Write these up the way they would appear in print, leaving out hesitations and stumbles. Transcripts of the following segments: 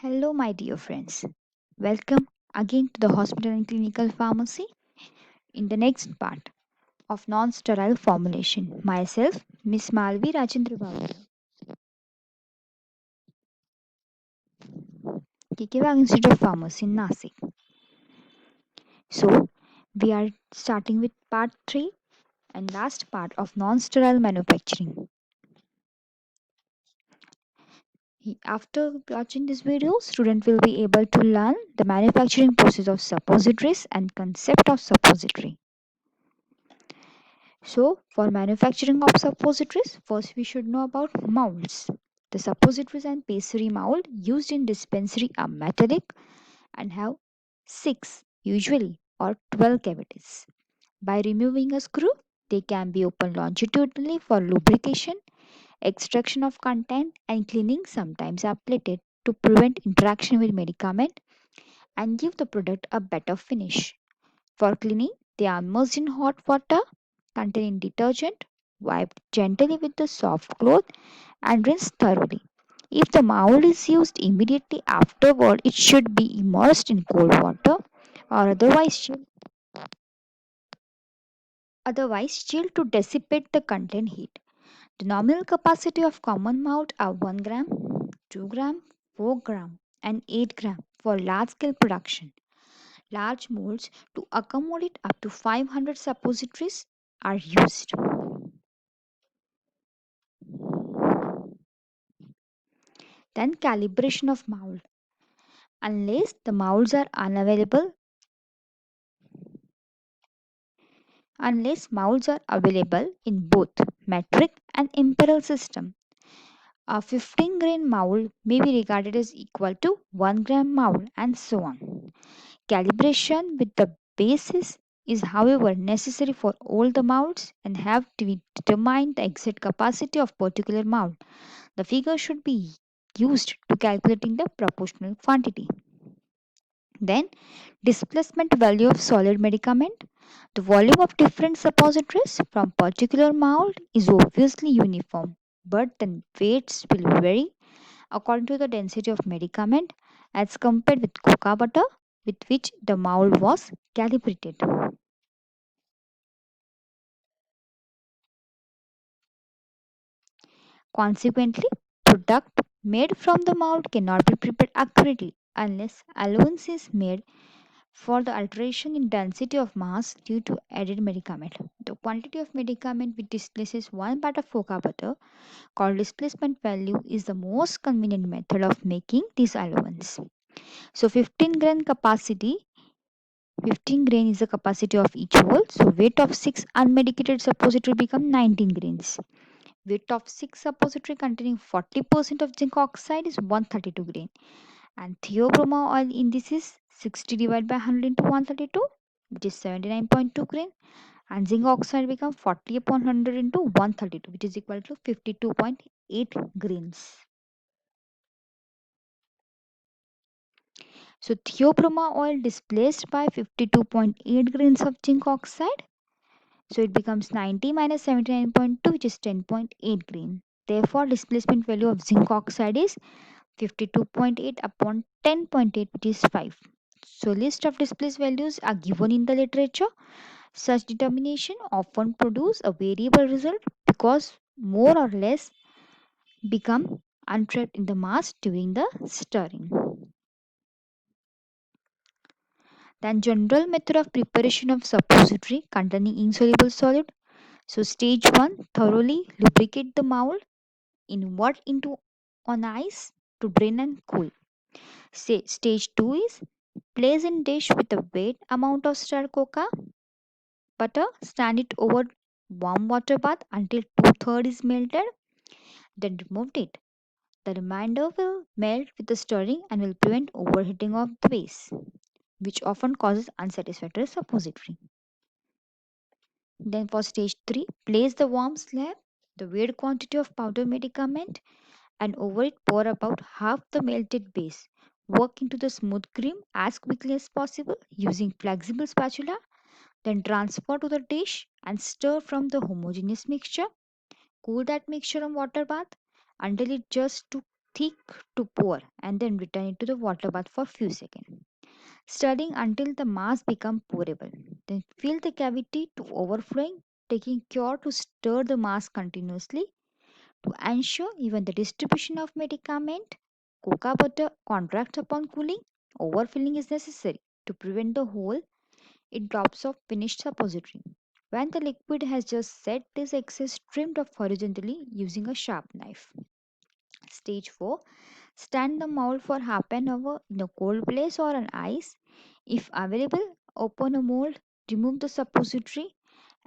Hello, my dear friends. Welcome again to the Hospital and Clinical Pharmacy in the next part of non sterile formulation. Myself, Miss Malvi Rajendra Babu, KK Institute of Pharmacy in Nasik. So, we are starting with part 3 and last part of non sterile manufacturing. After watching this video, student will be able to learn the manufacturing process of suppositories and concept of suppository. So, for manufacturing of suppositories, first we should know about molds. The suppositories and pastry mold used in dispensary are metallic and have 6 usually or 12 cavities. By removing a screw, they can be opened longitudinally for lubrication, extraction of content, and cleaning. Sometimes are plated to prevent interaction with medicament and give the product a better finish. For cleaning, they are immersed in hot water containing detergent, wiped gently with a soft cloth, and rinsed thoroughly. If the mold is used immediately afterward, it should be immersed in cold water or otherwise chilled to dissipate the content heat. The nominal capacity of common mold are 1 gram, 2 gram, 4 gram, and 8 gram for large scale production. Large molds to accommodate up to 500 suppositories are used. Then calibration of mold. Unless molds are available in both metric and imperial system, a 15 grain mold may be regarded as equal to 1 gram mold and so on. Calibration with the basis is however necessary for all the molds and have to be determine the exact capacity of particular mold. The figure should be used to calculating the proportional quantity. Then displacement value of solid medicament. The volume of different suppositories from particular mold is obviously uniform, but the weights will vary according to the density of medicament as compared with cocoa butter with which the mold was calibrated. Consequently, product made from the mold cannot be prepared accurately unless allowance is made for the alteration in density of mass due to added medicament. The quantity of medicament which displaces one part of cocoa butter, called displacement value, is the most convenient method of making this allowance. So 15 grain is the capacity of each hole. So weight of 6 unmedicated suppository become 19 grains. Weight of 6 suppository containing 40% of zinc oxide is 132 grain. And theobroma oil in this is 60 divided by 100 into 132, which is 79.2 grain, and zinc oxide becomes 40 upon 100 into 132, which is equal to 52.8 grains. So theobroma oil displaced by 52.8 grains of zinc oxide, so it becomes 90 minus 79.2, which is 10.8 grain. Therefore displacement value of zinc oxide is 52.8 upon 10.8, which is 5. So list of displaced values are given in the literature. Such determination often produce a variable result because more or less become untrapped in the mass during the stirring. Then general method of preparation of suppository containing insoluble solid. So stage 1, thoroughly lubricate the mold, invert into on ice to drain and cool. Stage 2 is place in dish with a weight amount of stirred cocoa butter, stand it over warm water bath until 2/3 is melted, then remove it. The remainder will melt with the stirring and will prevent overheating of the base, which often causes unsatisfactory suppository. Then for stage 3, place the warm slab, the weighed quantity of powder medicament, and over it pour about half the melted base. Work into the smooth cream as quickly as possible using flexible spatula. Then transfer to the dish and stir from the homogeneous mixture. Cool that mixture on water bath until it just to thick to pour and then return it to the water bath for few seconds. Stirring until the mass becomes pourable. Then fill the cavity to overflowing, taking care to stir the mass continuously to ensure even the distribution of medicament. Cocoa butter contracts upon cooling. Overfilling is necessary to prevent the whole it drops off finished suppository. When the liquid has just set, this excess trimmed off horizontally using a sharp knife. Stage 4. Stand the mold for half an hour in a cold place or on ice. If available, open a mold, remove the suppository,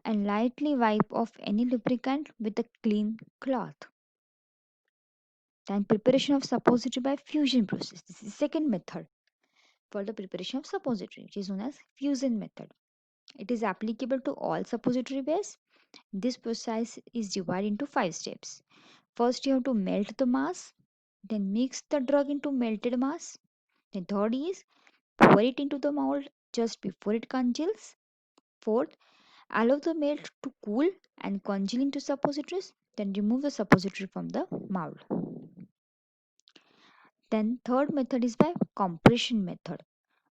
and lightly wipe off any lubricant with a clean cloth. Then preparation of suppository by fusion process. This is the second method for the preparation of suppository, which is known as fusion method. It is applicable to all suppository base. This process is divided into 5 steps. First, you have to melt the mass, then mix the drug into melted mass. Then third is pour it into the mold just before it congeals. Fourth, allow the melt to cool and congeal into suppositories. Then remove the suppository from the mold. Then third method is by compression method.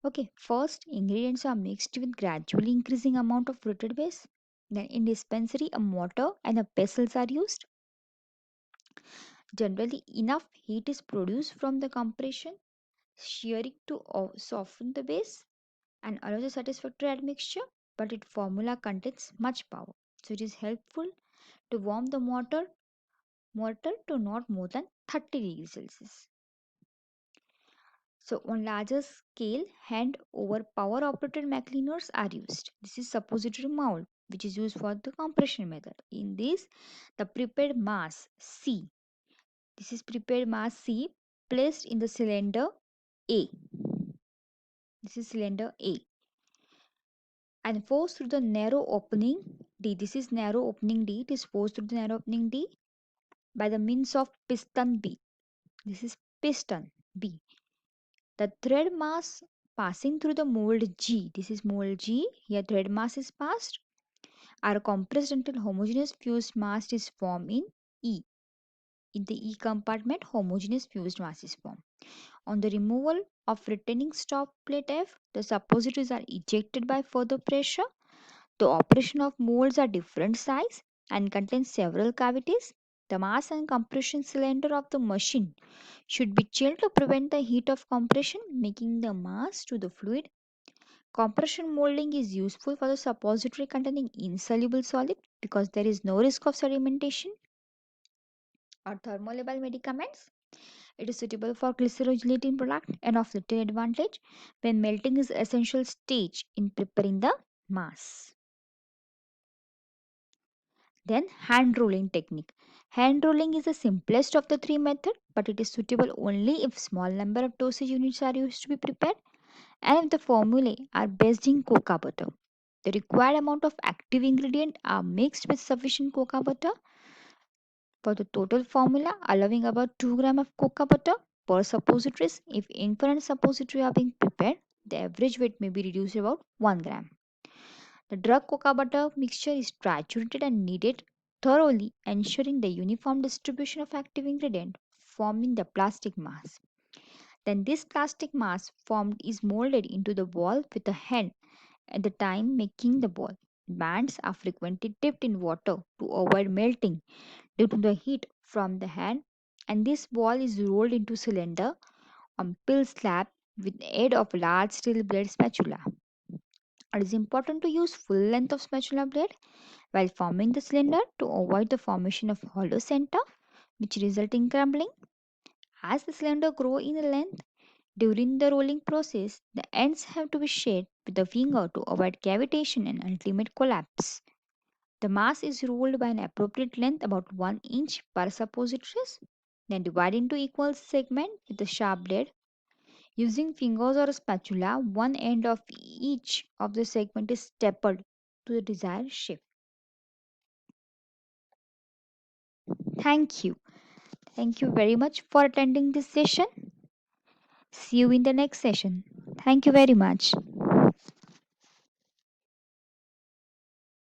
Okay, first ingredients are mixed with gradually increasing amount of fruited base. Then in dispensary, a mortar and a pestles are used. Generally, enough heat is produced from the compression, shearing to soften the base and allow the satisfactory admixture, but its formula contains much power. So it is helpful to warm the mortar to not more than 30 degrees Celsius. So on larger scale, hand over power operated macliners are used. This is suppository mold which is used for the compression method. In this, the prepared mass C. This is prepared mass C placed in the cylinder A. This is cylinder A and forced through the narrow opening D. This is narrow opening D. It is forced through the narrow opening D by the means of piston B. This is piston B. The thread mass passing through the mold G. This is mold G. Here thread mass is passed are compressed until homogeneous fused mass is formed in E. In the E compartment, homogeneous fused mass is formed. On the removal of retaining stop plate F, the suppositories are ejected by further pressure. The operation of molds are different size and contain several cavities. The mass and compression cylinder of the machine should be chilled to prevent the heat of compression, making the mass to the fluid. Compression molding is useful for the suppository containing insoluble solid because there is no risk of sedimentation or thermolabile medicaments. It is suitable for glycerogelatin product and of little advantage when melting is essential stage in preparing the mass. Then hand rolling technique. Hand rolling is the simplest of the three methods, but it is suitable only if small number of dosage units are used to be prepared and if the formulae are based in cocoa butter. The required amount of active ingredient are mixed with sufficient cocoa butter for the total formula, allowing about 2 grams of cocoa butter per suppositories. If infinite suppositories are being prepared, the average weight may be reduced about 1 gram. The drug cocoa butter mixture is triturated and kneaded thoroughly, ensuring the uniform distribution of active ingredient, forming the plastic mass. Then this plastic mass formed is molded into the ball with a hand at the time making the ball. Bands are frequently dipped in water to avoid melting due to the heat from the hand, and this ball is rolled into cylinder on pill slab with the aid of large steel blade spatula. It is important to use full length of spatula blade while forming the cylinder to avoid the formation of hollow center which result in crumbling. As the cylinder grow in length during the rolling process, the ends have to be shaped with the finger to avoid cavitation and ultimate collapse. The mass is rolled by an appropriate length about 1 inch per suppositories, then divided into equal segments with a sharp blade. Using fingers or a spatula, one end of each of the segment is stapled to the desired shape. Thank you. Thank you very much for attending this session. See you in the next session. Thank you very much.